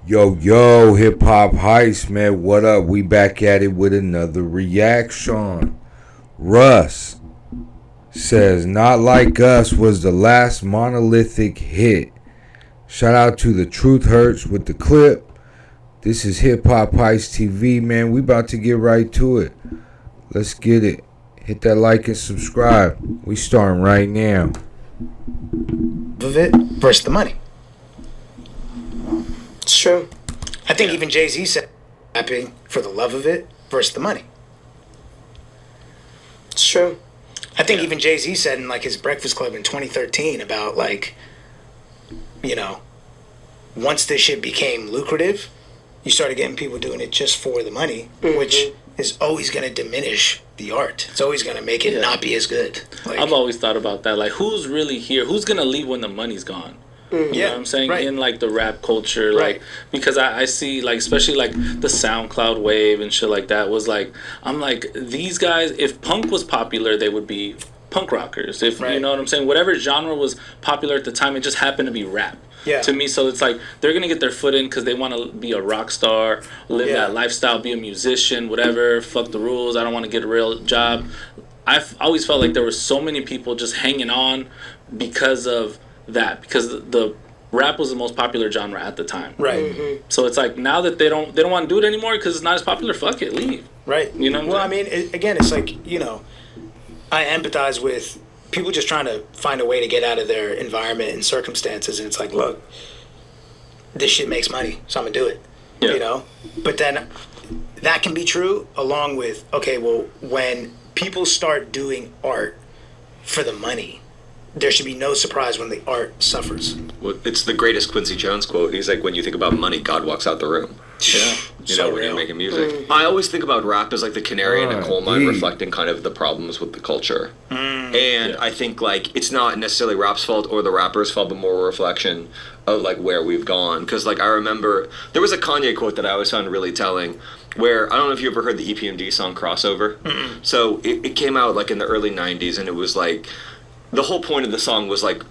Yo, hip hop heist, man. What up? We back at it with another reaction. Russ says, "Not Like Us" was the last monolithic hit. Shout out to The Truth Hurts with the clip. This is Hip Hop Heist TV, man. We about to get right to it. Let's get it. Hit that like and subscribe. We starting right now. Of it versus the money. It's true. I think even Jay-Z said rapping for the love of it versus the money. It's true. I think even Jay-Z said in like his Breakfast Club in 2013 about like, you know, once this shit became lucrative, you started getting people doing it just for the money, which is always going to diminish the art. It's always going to make it not be as good. Like, I've always thought about that. Like, who's really here? Who's going to leave when the money's gone? You know what I'm saying? Right. In like the rap culture, like because I see like especially like the SoundCloud wave and shit like that was like I'm like these guys, if punk was popular, they would be punk rockers. If you know what I'm saying, whatever genre was popular at the time, it just happened to be rap. Yeah. To me, so it's like they're gonna get their foot in because they want to be a rock star, live that lifestyle, be a musician, whatever. Fuck the rules. I don't want to get a real job. I've always felt like there were so many people just hanging on because of that, because the rap was the most popular genre at the time. Right. So it's like now that they don't want to do it anymore because it's not as popular. Fuck it, leave. Right. You know. Well, I mean, again, it's like, you know, I empathize with people just trying to find a way to get out of their environment and circumstances, and it's like, look, this shit makes money, so I'm gonna do it. Yeah. You know. But then that can be true along with, okay, well, when people start doing art for the money, there should be no surprise when the art suffers. Well, it's the greatest Quincy Jones quote. He's like, when you think about money, God walks out the room. Yeah. You know, when you're making music. I always think about rap as like the canary in a coal mine, reflecting kind of the problems with the culture. And I think like it's not necessarily rap's fault or the rapper's fault, but more a reflection of like where we've gone. Because like I remember there was a Kanye quote that I always found really telling, where I don't know if you ever heard the EPMD song Crossover. So it came out like in the early 90s, and it was like the whole point of the song was like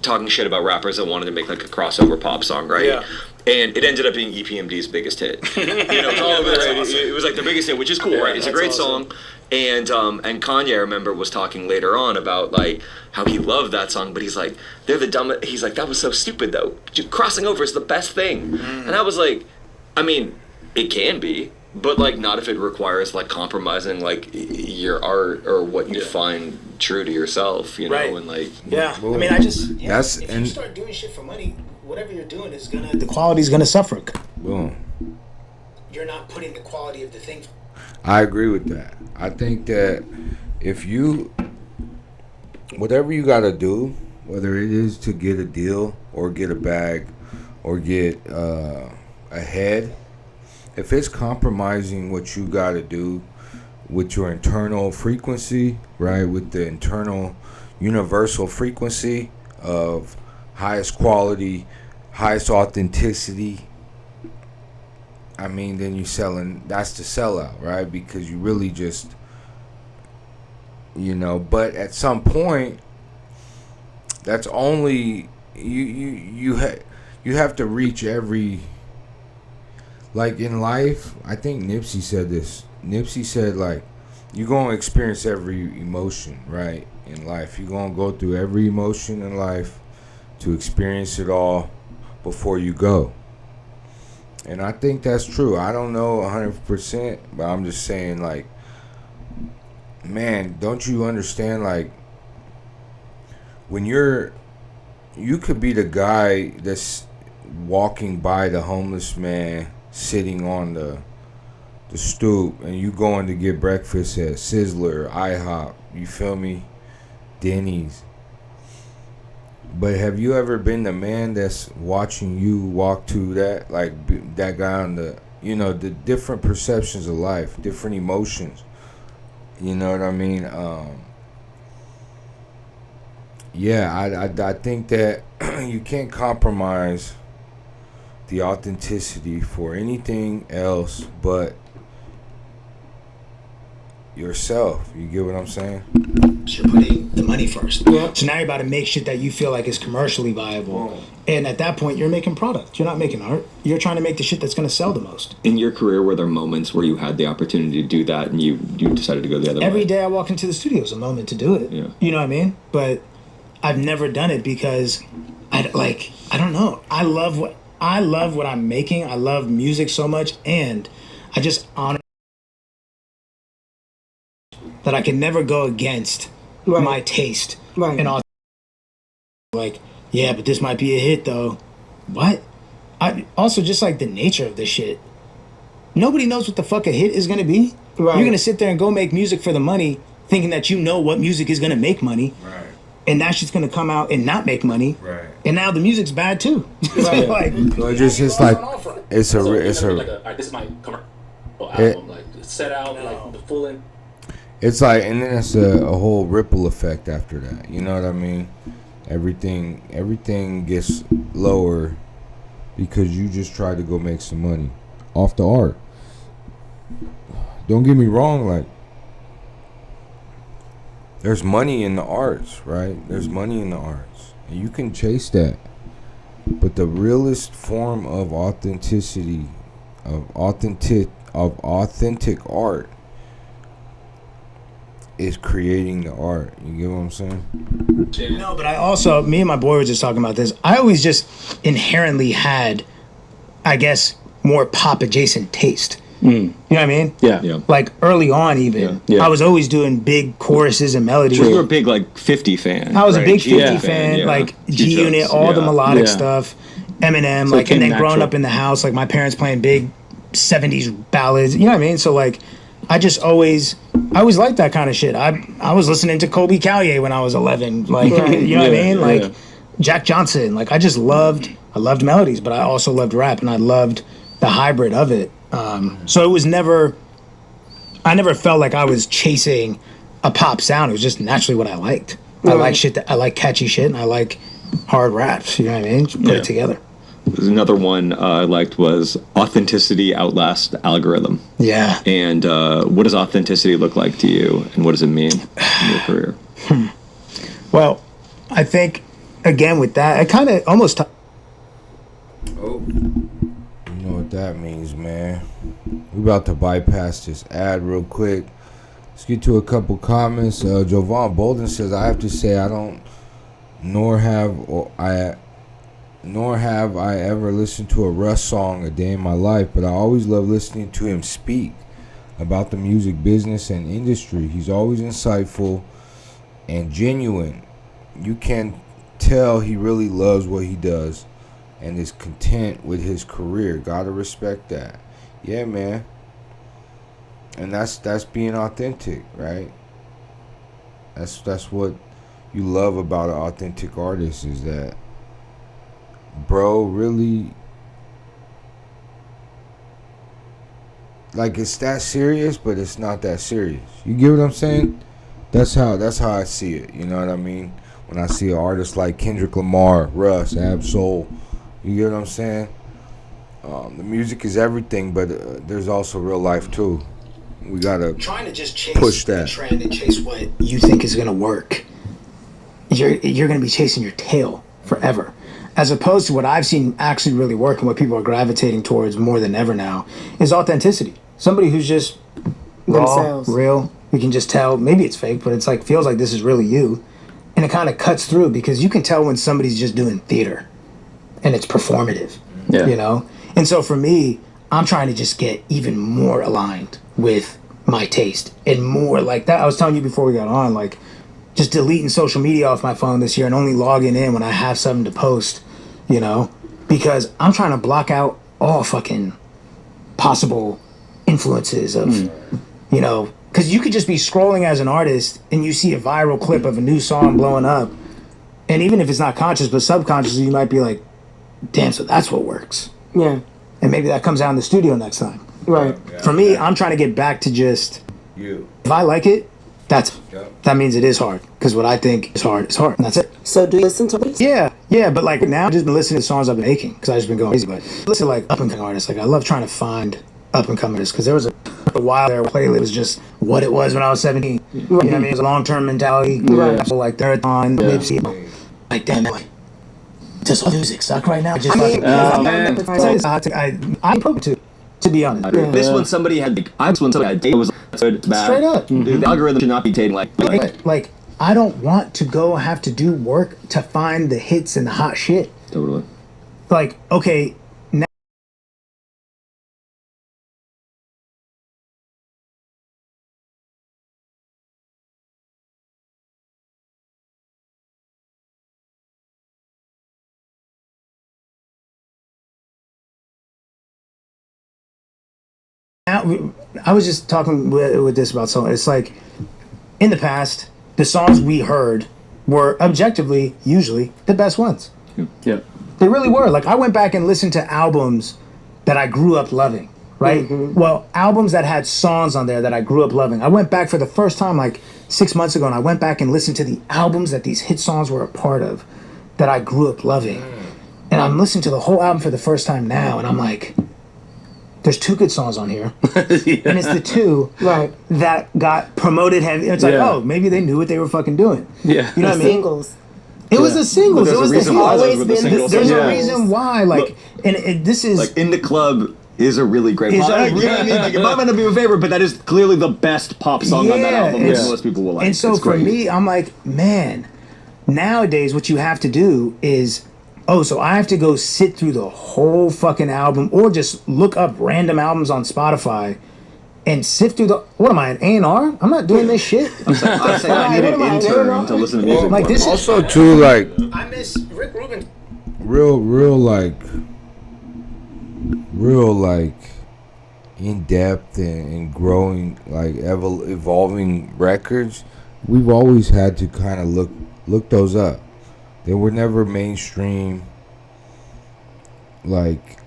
talking shit about rappers that wanted to make like a crossover pop song, right? Yeah. And it ended up being EPMD's biggest hit. You know, it's all over the radio. It was like the biggest hit, which is cool, right? It's a great song. And Kanye, I remember, was talking later on about like how he loved that song, but he's like, they're the dumbest. He's like, that was so stupid though. Crossing over is the best thing. And I was like, I mean, it can be, but like not if it requires like compromising like your art or what you find true to yourself, you know, and like I mean, I just if you start doing shit for money, whatever you're doing is the quality's gonna suffer. Boom. You're not putting the quality of the thing. I agree with that. I think that if you, whatever you got to do, whether it is to get a deal or get a bag or get ahead, if it's compromising what you got to do with your internal frequency, right, with the internal universal frequency of highest quality, highest authenticity, I mean, then you're selling, that's the sellout, right? Because you really just, you know, but at some point, that's only, you have to reach every, like in life, I think Nipsey said this. Nipsey said, like, you're going to experience every emotion, right, in life. You're going to go through every emotion in life to experience it all before you go. And I think that's true. I don't know 100%, but I'm just saying, like, man, don't you understand, like, when you could be the guy that's walking by the homeless man sitting on the stoop, and you going to get breakfast at Sizzler, IHOP, you feel me, Denny's. But have you ever been the man that's watching you walk to that, like that guy on the, you know, the different perceptions of life, different emotions, you know what I mean? I think that you can't compromise the authenticity for anything else but yourself. You get what I'm saying? You're putting the money money first. Yeah. So now you're about to make shit that you feel like is commercially viable. And at that point, you're making product. You're not making art. You're trying to make the shit that's going to sell the most. In your career, were there moments where you had the opportunity to do that and you decided to go the other way? Every day I walk into the studio is a moment to do it. Yeah. You know what I mean? But I've never done it because I don't know. I love what I'm making. I love music so much, and I just honor that I can never go against my taste and all. Like, yeah, but this might be a hit though. What? I also just like the nature of this shit. Nobody knows what the fuck a hit is gonna be. Right. You're gonna sit there and go make music for the money, thinking that you know what music is gonna make money. Right. And that shit's gonna come out and not make money. Right. And now the music's bad too. So like, So it's like it's a Like it's a alright, this is my commercial album, like set out like the full in. it's like, and then it's a whole ripple effect after that. You know what I mean? Everything gets lower because you just try to go make some money off the art. Don't get me wrong, like there's money in the arts, right? There's money in the arts, and you can chase that. But the realest form of authenticity, of authentic art, is creating the art. You get what I'm saying? no, but I also, me and my boy were just talking about this. I always just inherently had, I guess, more pop adjacent taste. You know what I mean? Yeah. Like early on, even Yeah. I was always doing big choruses and melodies. So you were a big like 50 fan. I was a right? big 50 G fan, yeah. like G G Unit, Jokes, all the yeah. melodic Yeah. stuff, Eminem, So it like, and came then growing natural. up in the house, like my parents playing big 70s ballads. You know what I mean? So like, I always liked that kind of shit. I was listening to Kobe Callier when I was 11, like you know what I mean? Like Jack Johnson. Like I loved melodies, but I also loved rap, and I loved the hybrid of it. So it was I never felt like I was chasing a pop sound. It was just naturally what I liked. I like shit I like catchy shit, and I like hard raps. You know what I mean? Just put it together. There's another one I liked was authenticity outlast algorithm. Yeah. And what does authenticity look like to you, and what does it mean in your career? Well, I think again with that, I kind of almost. Oh, you know what that means, man. We about to bypass this ad real quick. Let's get to a couple comments. Jovan Bolden says, "I have to say I don't, nor have I ever listened to a Russ song a day in my life, but I always love listening to him speak about the music business and industry. He's always insightful and genuine. You can tell he really loves what he does and is content with his career. Gotta respect that." Yeah, man. And that's being authentic, right? That's what you love about an authentic artist, is that bro really, like, it's that serious, but it's not that serious. You get what I'm saying? That's how I see it. You know what I mean? When I see an artist like Kendrick Lamar, Russ, Ab-Soul, you get what I'm saying? The music is everything, but there's also real life too. We gotta Trying to just chase push the that. trend and chase what you think is gonna work. You're gonna be chasing your tail forever, as opposed to what I've seen actually really work and what people are gravitating towards more than ever now is authenticity. Somebody who's just raw, Themselves. real. You can just tell. Maybe it's fake, but it's like feels like this is really you, and it kind of cuts through because you can tell when somebody's just doing theater, and it's performative. Yeah. You know. And so for me, I'm trying to just get even more aligned with my taste and more like that. I was telling you before we got on, like just deleting social media off my phone this year and only logging in when I have something to post, you know, because I'm trying to block out all fucking possible influences of, you know, because you could just be scrolling as an artist and you see a viral clip of a new song blowing up. And even if it's not conscious, but subconsciously, you might be like, damn, so that's what works. Yeah. And maybe that comes out in the studio next time. Right. For me, I'm trying to get back to just, You. if I like it, Yep. that means it is hard. Because what I think is hard is hard. And that's it. So do you listen to these? Yeah, but like now I've just been listening to songs I've been making because I've just been going crazy. But listen to like up and coming artists. Like I love trying to find up and coming artists because there was a a while there, playlist was just what it was when I was 17. You know what I mean? It was a long-term mentality. Right. So like Marathon, Nipsey, like damn, like does all music suck right now? Just I'm broke to be honest. This one somebody had like it was bad. Straight up. The algorithm should not be taken like I don't want to go have to do work to find the hits and the hot shit. Totally. Like, okay, I was just talking with this about something. It's like, in the past, the songs we heard were objectively, usually, the best ones. Yeah. They really were. Like, I went back and listened to albums that I grew up loving, right? Mm-hmm. Well, albums that had songs on there that I grew up loving. I went back for the first time, like, 6 months ago, and I went back and listened to the albums that these hit songs were a part of that I grew up loving. And I'm listening to the whole album for the first time now, and I'm like, there's 2 good songs on here. And it's the 2 that got promoted heavy. It's like, oh, maybe they knew what they were fucking doing. Yeah. You know what I mean? Singles. It was the singles. It was the always been There's a reason why. Like, and this is like In the Club is a really great pop. It might not be my favorite, but that is clearly the best pop song on that album. Which most people will like. And so for me, I'm like, man, nowadays what you have to do is, so I have to go sit through the whole fucking album, or just look up random albums on Spotify and sift through the. What am I, an A&R? I'm not doing this shit. I'm saying I need an intern to listen to music. Like this. Also, too, like I miss Rick Rubin. Real like in depth and growing, like evolving records. We've always had to kind of look those up. They were never mainstream. Like,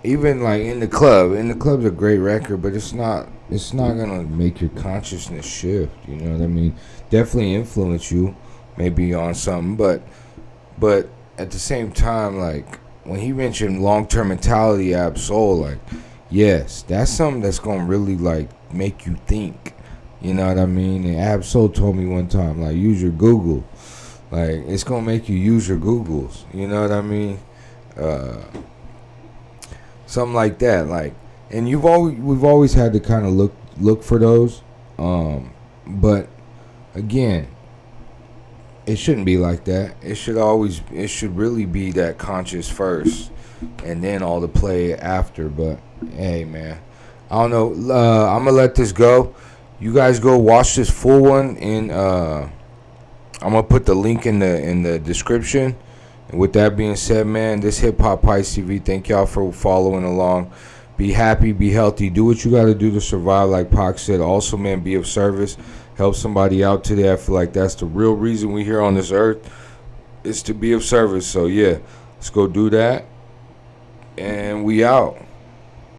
even like In the Club. In the Club's a great record, but it's not gonna make your consciousness shift. You know what I mean? Definitely influence you, maybe on something, but at the same time, like when he mentioned long-term mentality, Ab-Soul, like, yes, that's something that's gonna really like make you think. You know what I mean? And Ab-Soul told me one time, like, use your Google. Like, it's gonna make you use your Googles. You know what I mean? Something like that. Like, and we've always had to kind of look for those. But again, it shouldn't be like that. It should really be that conscious first, and then all the play after. But hey, man, I don't know. I'm gonna let this go. You guys go watch this full one in. I'm gonna put the link in the description. And with that being said, man, this Hip Hop Heist TV. Thank y'all for following along. Be happy, be healthy, do what you gotta do to survive, like Pac said. Also, man, be of service, help somebody out today. I feel like that's the real reason we here on this earth, is to be of service. So yeah, let's go do that, and we out.